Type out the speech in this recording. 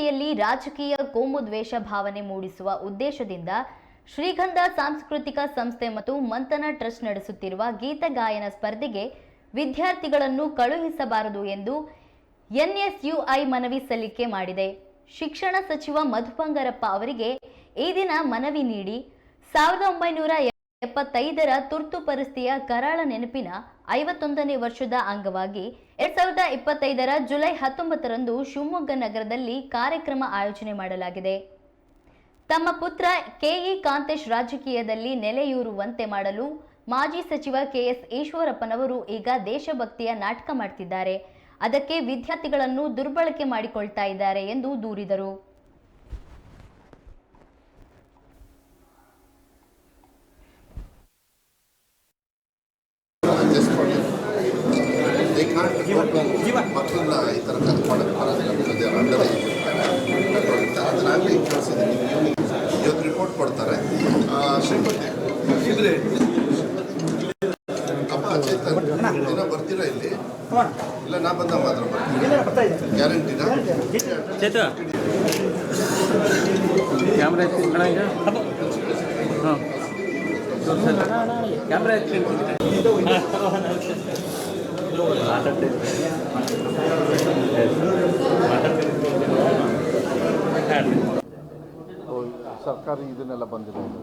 ಜನತೆಯಲ್ಲಿ ರಾಜಕೀಯ ಕೋಮುದ್ವೇಷ ಭಾವನೆ ಮೂಡಿಸುವ ಉದ್ದೇಶದಿಂದ ಶ್ರೀಗಂಧ ಸಾಂಸ್ಕೃತಿಕ ಸಂಸ್ಥೆ ಮತ್ತು ಮಂಥನ ಟ್ರಸ್ಟ್ ನಡೆಸುತ್ತಿರುವ ಗೀತಗಾಯನ ಸ್ಪರ್ಧೆಗೆ ವಿದ್ಯಾರ್ಥಿಗಳನ್ನು ಕಳುಹಿಸಬಾರದು ಎಂದು ಎನ್ಎಸ್ಯುಐ ಮನವಿ ಸಲ್ಲಿಕೆ ಮಾಡಿದೆ. ಶಿಕ್ಷಣ ಸಚಿವ ಮಧು ಬಂಗಾರಪ್ಪ ಅವರಿಗೆ ಈ ದಿನ ಮನವಿ ನೀಡಿ 1975ರ ತುರ್ತು ಪರಿಸ್ಥಿತಿಯ ಕರಾಳ ನೆನಪಿನ 51ನೇ ವರ್ಷದ ಅಂಗವಾಗಿ 2025ರ ಜುಲೈ 19ರಂದು ಶಿವಮೊಗ್ಗ ನಗರದಲ್ಲಿ ಕಾರ್ಯಕ್ರಮ ಆಯೋಜನೆ ಮಾಡಲಾಗಿದೆ. ತಮ್ಮ ಪುತ್ರ ಕೆಇ ಕಾಂತೇಶ್ ರಾಜಕೀಯದಲ್ಲಿ ನೆಲೆಯೂರುವಂತೆ ಮಾಡಲು ಮಾಜಿ ಸಚಿವ ಕೆಎಸ್ ಈಶ್ವರಪ್ಪನವರು ಈಗ ದೇಶಭಕ್ತಿಯ ನಾಟಕ ಮಾಡ್ತಿದ್ದಾರೆ. ಅದಕ್ಕೆ ವಿದ್ಯಾರ್ಥಿಗಳನ್ನು ದುರ್ಬಳಕೆ ಮಾಡಿಕೊಳ್ತಾ ಇದ್ದಾರೆ ಎಂದು ದೂರಿದರು. ಮಕ್ಕಳನ್ನ ಈ ಥರ ಕರ್ಕೊಂಡು ಅದನ್ನಾಗಲಿ ಕಳಿಸಿದ್ದೀನಿ. ಇವತ್ತು ರಿಪೋರ್ಟ್ ಕೊಡ್ತಾರೆ. ಶ್ರೀಪತಿ ಏನೋ ಬರ್ತೀರಾ ಇಲ್ಲಿ? ಇಲ್ಲ, ನಾ ಬಂದ ಮಾತ್ರ ಬರ್ತೀನಿ. ಗ್ಯಾರಂಟಿನಾ? ಕ್ಯಾಮ್ರಾ ಕ್ಯಾಮ್ರಾ ಸರ್ಕಾರಿ ಇದನ್ನೆಲ್ಲ ಬಂದಿರೋದು